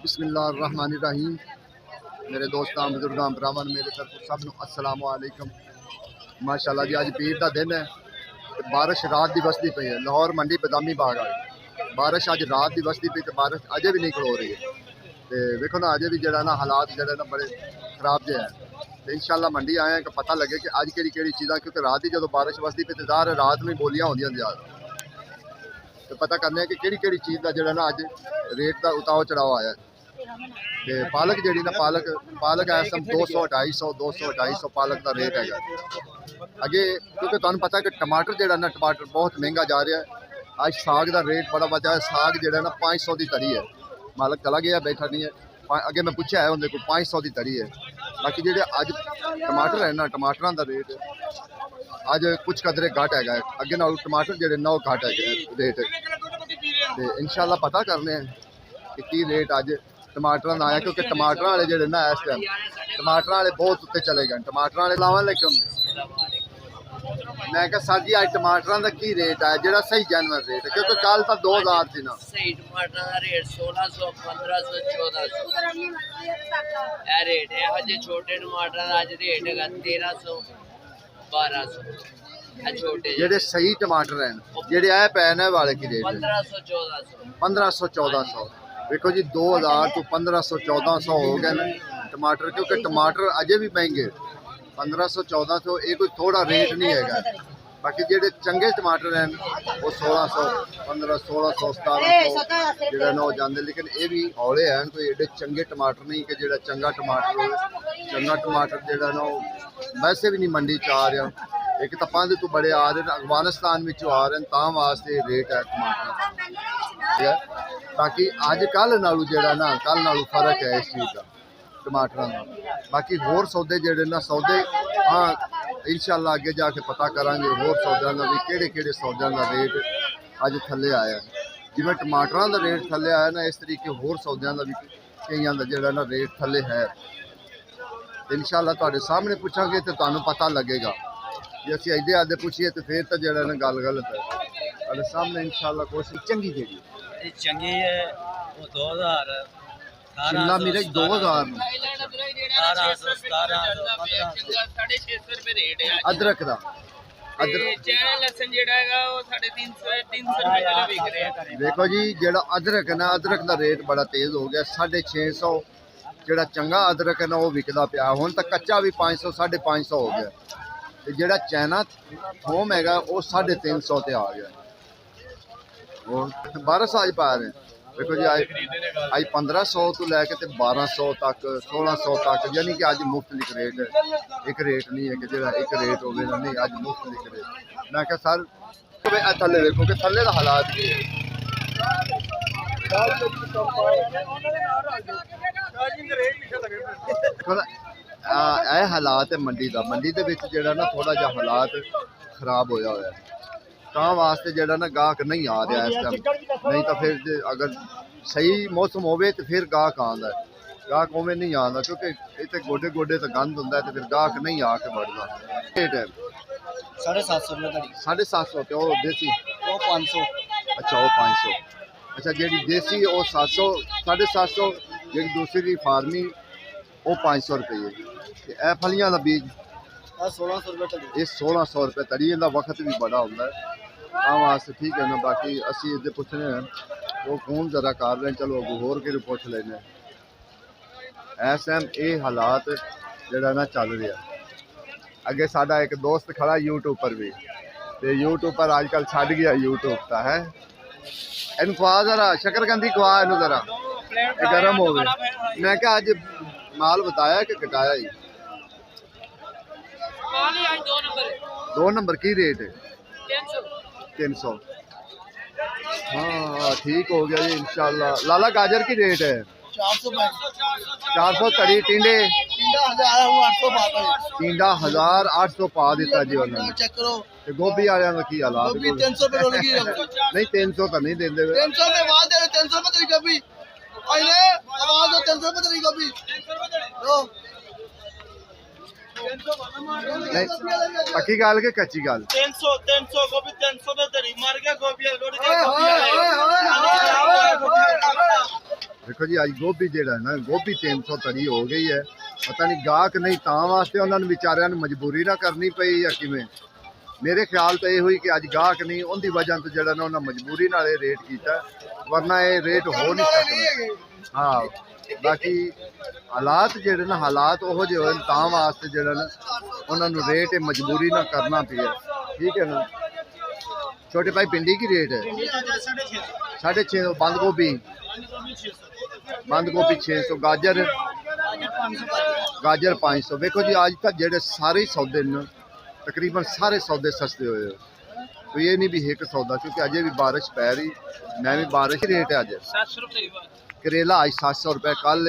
बिस्मिल्लाहिर्रहमानिर्रहीम। मेरे दोस्तों बुजुर्गों भरावां मेरे तरफ सब नूं अस्सलाम वालेकुम। माशाअल्लाह जी अज पीर का दिन है। बारिश रात की वसदी पई है। लाहौर मंडी बदामी बाग आई बारिश अज रात की वसदी पई तो बारिश अजे भी नहीं खलो रही है। तो वेखो ना अजे भी जरा ना हालात जड़े ना बड़े खराब जे है। तो इंशाअल्लाह मंडी आए हैं कि पता लगे कि अज कि चीज़ा क्योंकि रात की जो बारिश वसदी पई तो ज़ाहिर रात में बोलियां होंदियां ज़्यादा। तो पता करने कि किहड़ी चीज़ का जड़ा ना अज रेट का उताव चढ़ाव आया है। तो पालक जी ना पालक इस टाइम 200 250 पालक का रेट है अगे क्योंकि तुहानू पता है कि टमाटर जो ना टमाटर बहुत महंगा जा रहा है। अज साग का रेट बड़ा बचा है। साग जो ना 500 की तरी है। मालक चला गया बैठा नहीं है। अगे मैं पूछा है उन्हें को 500 की तरी है। बाकी जो अज टमाटर है ना टमाटर का रेट अज कुछ कदरे घट है अगे ना टमाटर जो ना घट है रेट। तो इंशाअल्लाह पता करने कि रेट अज टमाटर का आया क्योंकि टमाटर वाले जो ना इस टाइम टमाटर वाले बहुत उत्ते चले गए। टमाटर वाले लावा लेकिन मैं क्या सर जी अज टमाटर का की रेट है जो सही जैनवन रेट है क्योंकि कल तो 2000 थी ना सही टमाटर का रेट 1600 1500 1400 रेट है। अजे छोटे टमाटर का अज रेट है 1300 1200 छोटे जेडे सही टमाटर हैं जेडे आए पैन है वाले की रेट 1500 1400 देखो जी 2000 तो 1500 1400 हो गए ना टमाटर क्योंकि टमाटर अजे भी महंगे 1500 1400 ये कोई थोड़ा रेट नहीं है। बाकी जेडे चंगे टमाटर हैं वो 1600 1500 1600 1700 जो ना हो जाते लेकिन ये भी हौले हैं कोई एडे चंगे टमाटर नहीं कि जो चंगा टमाटर हो। चंगा टमाटर जो ना वैसे भी नहीं मंडी च आ रहा। एक तो 5 तो बड़े आ रहे हैं अफगानिस्तान में आ रहे हैं तां वास्ते रेट है टमाटर। बाकी अज कल नालों जो ना कल नालों फर्क है इस चीज़ का टमाटर का। बाकी होर सौदे जोड़े ना सौदे हाँ इंशाअल्लाह अगे जाके पता करांगे होर सौदों का भी किहड़े सौदों का रेट अज थले आया। जिवें टमाटर का रेट थले आया ना इस तरीके होर सौदों का भी कई का जो ना रेट थले है। इंशाअल्लाह तुहाडे सामने पूछांगे तो तुहानू पता लगेगा। जे असीं अदे आदे पूछिए तो फिर तो जो ना गल गलत है। तुहाडे सामने इंशाअल्लाह कोशिश चंगी जी चंगी है वो 2000 शिमला मिर्च 2000 अदरक का देखो जी जो अदरक है ना अदरक का रेट बड़ा तेज हो गया 650 जो चंगा अदरक है ना वो विकदा पाया हुण तक कच्चा भी 500 550 हो गया। तो जो चाइना थोम है वो 350 ते आ गया। वो 1200 अज पा रहे देखो जी अज 1500 तो लैके 1200 तक 1600 तक यानी कि अज मुख्तलिफ रेट है। एक रेट नहीं है कि जो एक रेट हो नहीं अज मुख्तलिफ रेट। मैं क्या सर थले देखो कि थले का हालात की है। हालात है मंडी का मंडी के जो ना थोड़ा जहा हालात खराब होया होया तां वास्ते जो ना गाहक नहीं आ रहा इस टाइम। नहीं तो फिर अगर सही मौसम होवे तो फिर गाहक आंदा है। गाहक उवें नहीं आता क्योंकि इतने गोडे गोडे तो गंद होंदा है तो फिर गाहक नहीं आके बढ़ता। रेट है 750 रुपए 750 तो देसी वो 500 अच्छा वो 500 अच्छा जी देसी वो 700 750 जी दूसरी फार्मी वो 500 रुपये। ए फलियां का बीज 1600 रुपए ये 1600 रुपये तरी इनका वक्त भी बड़ा होता है तां वास्ते ठीक है ना। बाकी असी इधर पुछने हैं वो फोन जरा कर रहे हैं चलो होर कि पुछ लेने इस टाइम ये हालात जरा ना चल रहा। अगे साडा एक दोस्त खड़ा यूट्यूब पर भी तो यूट्यूब पर अजकल छड़ गया यूट्यूब का है। इन खुआ जरा शकरकंदी खुआ इन जरा गर्म हो गए। मैं क्या अज माल बताया कि कटाया ही 2 नंबर की रेट है 300 हाँ ठीक हो गया जी इंशाल्लाह। लाला गाजर की रेट है 400 तड़ी टिंडे 3800 पा दिता जी उन्होंने। गोभी वाले का की हालात नहीं 300 तो नहीं देंगे पक्की गल के कच्ची गल 300 गोभी 300 में तरी मार के गोभी देखो जी अज गोभी जेड़ा ना गोभी 300 तड़ी हो गई है। पता नहीं गाहक नहीं तां वास्ते उन्होंने बेचारिਆਂ ਨੂੰ मजबूरी ना करनी पई या किवें। मेरे ख्याल तो ये हुई कि अज गाहक नहीं उनकी वजह तो जरा ना उन्हें मजबूरी नाल ये रेट किया, वरना ये रेट हो नहीं सकते। हाँ बाकी हालात जेडे ना हालात ओहो जे होए तां वास्ते जेड़ा ना उन्होंने रेट मजबूरी ना करना पिया। ठीक है ना। छोटे भाई भिंडी की रेट है 650। बंद गोभी 600। गाजर 500। देखो जी अज तक जेडे सारे सौदे न तकरीबन सारे सौदे सस्ते हुए। तो ये नहीं भी एक सौदा क्योंकि अजय भी बारिश पै रही, मैं भी बारिश ही रेट है अज। 700 रुपए करेला आज 700 रुपए, कल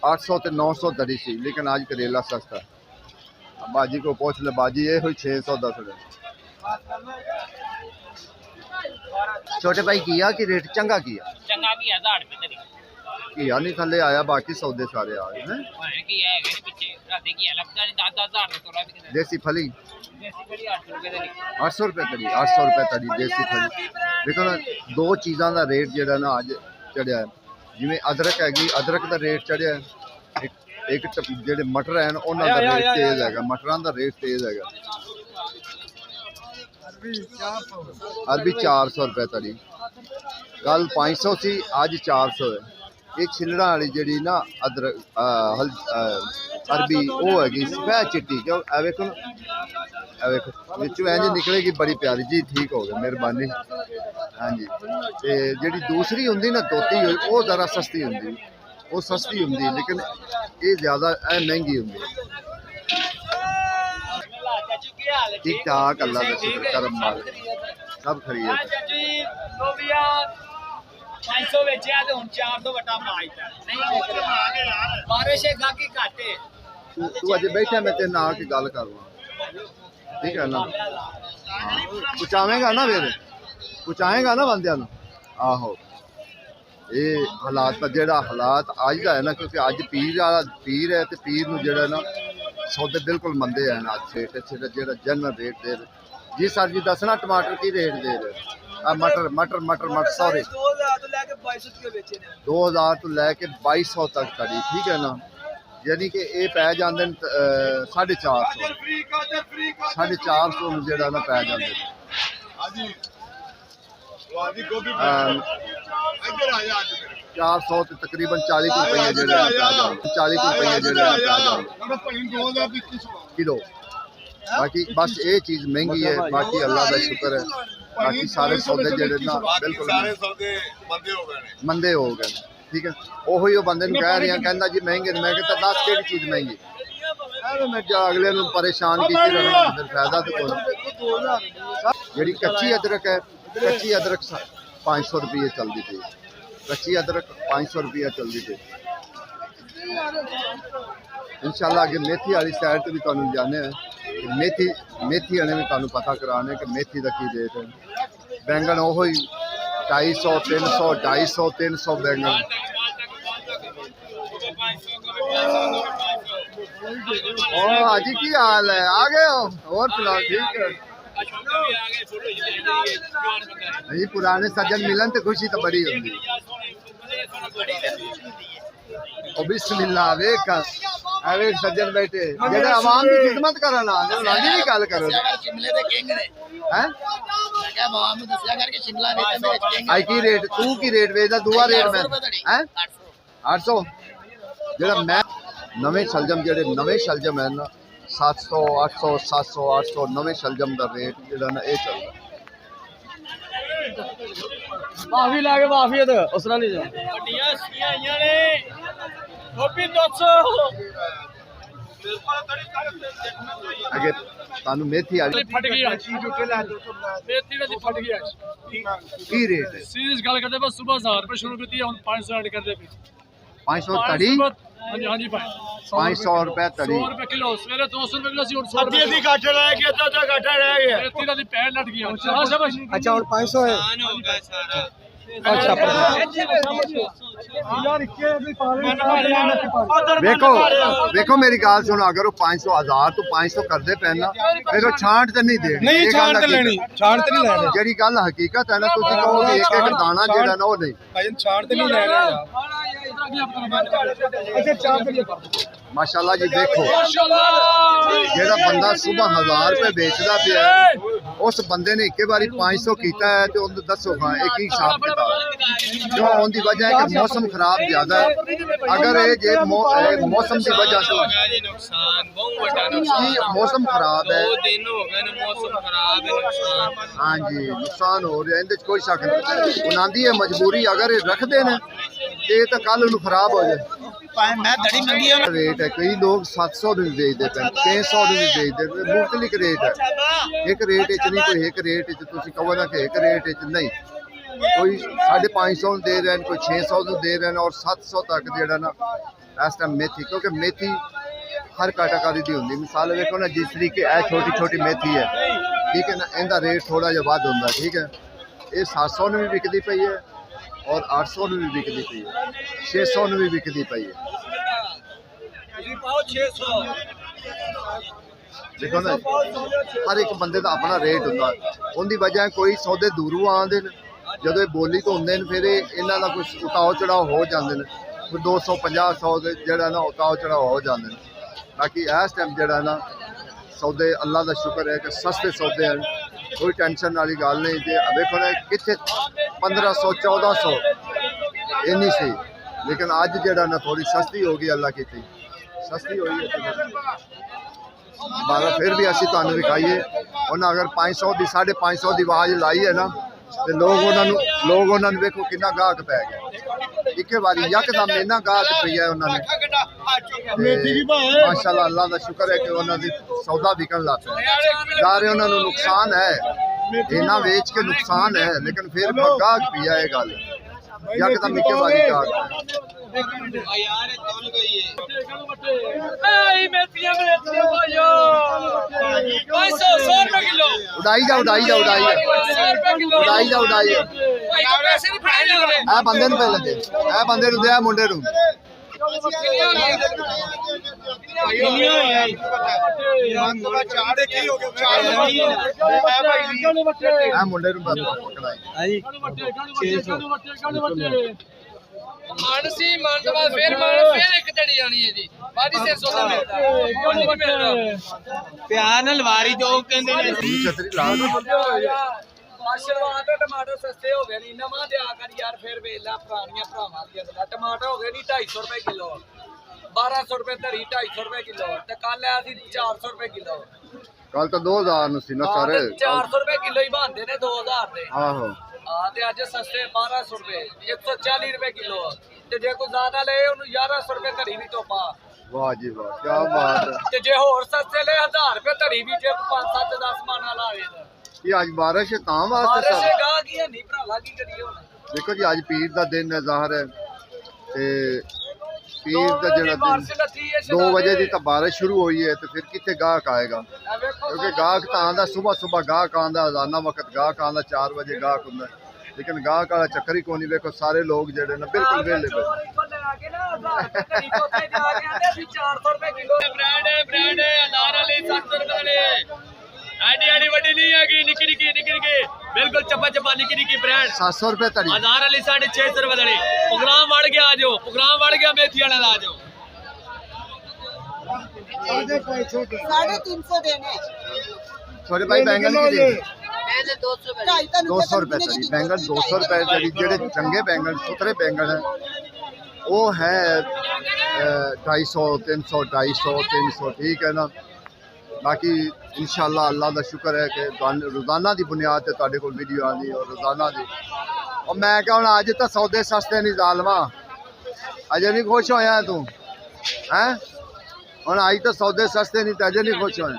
800 ते 900 दरी सी, लेकिन आज करेला सस्ता। बाजी को पूछ ले, बाजी ये हुई 610 रुपए। छोटे भाई किया कि रेट चंगा किया? चंगा की 1000 रुपए तरी किया नहीं थले आया, बाकी सौदे सारे आ गए हैं। है की है पीछे राधे की लगता नहीं 10,000 का तोला भी देसी फली देसी बड़ी 800 रुपए तरी 800 रुपए तड़ी, 800 रुपए तड़ी देसी फली। देखो ना दो चीज़ों का रेट जो ना अज चढ़िया है। जिमें अदरक हैगी, अदरक का रेट चढ़िया है। एक जो मटर हैं उन्होंने रेट तेज है, मटरों का रेट तेज है। अरबी 400 रुपए तड़ी, कल 500 सी, अज 400 है। ये छिलड़ा वाली जी ना अदरक अरबी वो हैगी सफेद चिट्टी, क्यों वेखो बिचों इंज निकलेगी बड़ी प्यारी जी। ठीक हो गया, मेहरबानी। हाँ जी। ते जी दूसरी होंगी ना धोती हुई वो ज़रा सस्ती होंगी, वो सस्ती होंगी, लेकिन ये ज़्यादा महंगी होंगी। ठीक ठाक, अल्लाह का शुक्र, करम माल सब खरीद। 500 बेचा ते हुन 400 वटा माइता नहीं बारिश है गाकी घाटे। तू अजे बैठा मैं तेरे नाल की गल कर लूं, ठीक है ना? पुचावेगा ना फिर पुचाएगा ना बंदियां नूं। आहो ये हालात का जेड़ा हालात अज का है ना, क्योंकि अज पीर है तो पीर नूं जेड़ा ना सौदे बिल्कुल मंदे हैं। अज रेट जेड़ा जनरल रेट दे रहे जी। सर जी दसना टमाटर की रेट दे रहे? मटर मटर मटर मटर सॉरी 2000 तो लैके 2200 तक करी। ठीक है ना। यानी कि ये पै जाते 450 450 जेड़ा ना पै जाते 400 तो तकरीबन 40 रुपये जेड़े 40 रुपये जेड़े किलो। बाकी बस ये चीज़ महंगी है, बाकी अल्लाह का शुक्र है। बाकी सारे सौदे जेड़े ना बिल्कुल मंदे हो गए। ठीक है। ओही बंदे नूं कह रही हैं, कहंदा जी महंगे, मैं कहता 10 केड़ी चीज़ महंगी? मैं अगले नूं परेशान की फिर फायदा तो कोई। जी कच्ची अदरक है, कच्ची अदरक 500 रुपये चलती थी, कच्ची अदरक 500 रुपया चलती थी। इंशाल्लाह अगे मेथी वाली साइड तो भी तुहानूं जाने मेथी आने में तुहानूं पता कराने कि मेथी का की रेट है। बैंगन ओहो 250 300 250 300 बैंगन। हाजी की हाल है? आ गए हो? और सुनाओ? ठीक है। नहीं पुराने सज्जन मिलन तो खुशी तो बड़ी होगी। बिस्मिल्लाह वेख वेख सज्जन बैठे जेडे आवाम की खिदमत करन आंदे उन्हां दी गल करो। शिमले दे किंग ने हैं मैं क्या मां में दसया करके शिमला वेच में किंग आई की रेट तू की रेट वेचदा दूआ रेट मैं हैं 800 जेड़ा मैं नवे शलजम जेडे नवे शलजम है ना 700 800 700 800 नवे शलजम दा रेट जेड़ा ना ए चलदा। माफी लाके माफी तो उस तरह नहीं जा गड्डियां सीआं आईयां ने गोभी 200 अगे तानू मेथी वाली फट गई आज मेथी दी फट गई आज की रेट है? सीरीज गल करदे बस सुबह 1000 रुपए शुरू करती है हुन 500 ऐड कर दे पे 500 तड़ी हां जी हां जी भाई 500 रुपए तड़ी 100 रुपए किलो सवेरे 200 रुपए किलो सी और 100 अद्धी घाटे रह गया तो घाटा रह गया मेथी दी पैर लट गया हां शाबाश। अच्छा और 500 है हो गया सारा अच्छा देखो देखो मेरी गल सुनो, अगर वो 500 1000 तो 500 करते पे ना फिर वो छांट तो नहीं देनी। नहीं छांट तो लेनी छांट तो नहीं लेनी जेड़ी गल हकीकत है ना तुसी कहो कि एक एक दाना जेड़ा ना वो नहीं भाई छांट तो नहीं लेना माशाल्लाह जी देखो जेड़ा बंदा सुबह 1000 रुपए बेचदा पिया उस बंदे ने एक बारी 500 कीता है तो उन्हें दसो हाँ एक ही हिसाब किताब जो उनकी वजह है कि मौसम खराब ज्यादा है अगर ये मौसम की वजह से मौसम खराब है हाँ जी नुकसान हो रहा है इहदे च कोई शक नहीं उन्होंने ये मजबूरी अगर ये रखते हैं तो कल उन्हें खराब हो जाए रेट है कई लोग 700 भी बेचते हैं 600 भी बेचते हैं मुख्तलिफ रेट है एक रेट नहीं कोई एक रेट कहो ना कि एक रेट नहीं कोई 550 दे रहे हैं कोई 600 दे रहे हैं और 700 तक जो ना इस टाइम मेथी क्योंकि मेथी हर कैटागरी की होंगी मिसाल देखो ना जिस तरीके है छोटी छोटी मेथी है ठीक है ना इनका रेट थोड़ा जहा वध होंगे ठीक है ये 700 में भी बिकती पई है और 800 में भी बिकती पई है 600 में भी बिकती पई है देखो ना हर एक बंदे का अपना रेट होंगे उनकी वजह कोई सौदे दूरों आते हैं जो ये बोली तो होंगे फिर इन्हों का कुछ उताव चढ़ाव हो जाते हैं कोई 250 100 जोड़ा ना उताव चढ़ाव हो जाते हैं बाकी इस टाइम जोड़ा ना सौदे अल्लाह का शुक्र है कि सस्ते सौदे हैं कोई टेंशन वाली गल नहीं जे देखो ना कितने 1500 1400 इन्नी सी लेकिन अज जोड़ा ना थोड़ी सस्ती हो गई अल्लाह की सस्ती हो गई बारा फिर भी असी तुहानू दिखाइए उन्हें अगर 500 की 550 की आवाज़ लाई है ना तो लोग उन्होंने देखो कितना गाहक पै गया एक बारी यकदम इन्ना गाहक पी है उन्होंने माशाल्लाह अल्लाह का शुक्र है कि उन्होंने सौदा बिकन लग पिया यार उन्होंने नुकसान है इन्ना वेच के नुकसान है लेकिन फिर गाहक पी है ये गल यकदम एक बारी गाहक उड़ाई जा बंदे पे लगे बंदे दे मुंडे मुंडे मानसी मान तो बाद फिर एक तड़ी आनी है जी बादी से सौदा मिलता है कौन नहीं मिलता प्यार नाल वारी जो कहंदे ने छतरी ला आशीर्वाद टमाटर सस्ते हो गए नहीं नवा दिया कर यार फिर वेला पुरानियां भरावां दी टमाटर हो गए नहीं 250 रुपए किलो 1200 रुपए धरी 250 रुपए किलो ते कल है सी 400 रुपए किलो कल तो 2000 नु सी ना सारे 400 रुपए किलो ही बनदे ने 2000 दे आहो हाँ ते अज सस्ते 1200 रुपए 140 रुपए किलो ते जे कोई ज्यादा ले उन्हें 1100 रुपए धरी भी तोपा वाह जी वाह क्या बात है ते जे होर सस्ते ले 1000 रुपए धरी भी जे 5 7 10 माना लावे ये आज बारिश है तां वास्ते बारिश सब गाह की है नहीं भरावा की करिए हुन देखो जी आज पीर दा दिन है ज़ाहिर है ते पीर दा जेड़ा दिन 2 बजे दी तो बारिश शुरू हुई है तो फिर कितने गाहक आएगा क्योंकि गाहक तो आंदा सुबह गाहक आंदा अजाना वक्त गाहक आंदा 4 बजे गाहक हुंदा लेकिन गाहक वाला चक्कर ही कोई नहीं देखो सारे लोग जेड़े ना बिल्कुल वेले ब्रांड है अनार वाले 700 रुपए आडी आडी वडी नहीं आगी निकी निकी बिल्कुल चप्पा निकी निकी ब्रांड 700 रुपए तड़ी हजार वाली 650 रुपए तड़ी प्रोग्राम बढ़ गया आ जाओ प्रोग्राम बढ़ गया मेथी वाला आ जाओ 350 देने छोटे भाई बैंगन की दे मैंने 200 200 रुपए तड़ी बैंगन 200 रुपए तड़ी जेडे चंगे बैंगन सुथरे बैंगन है वो है 250 300 250 300 ठीक है ना बाकी इंशाल्लाह अल्लाह का शुक्र है कि रोजाना की बुनियाद से तुहाडे कोल वीडियो आती और रोजाना की और मैं क्या हूँ अज तो सौदे सस्ते नहीं जालमा अजे नहीं खुश होया तू हैं हम अज तो सौदे सस्ते नहीं तो अजे नहीं खुश होए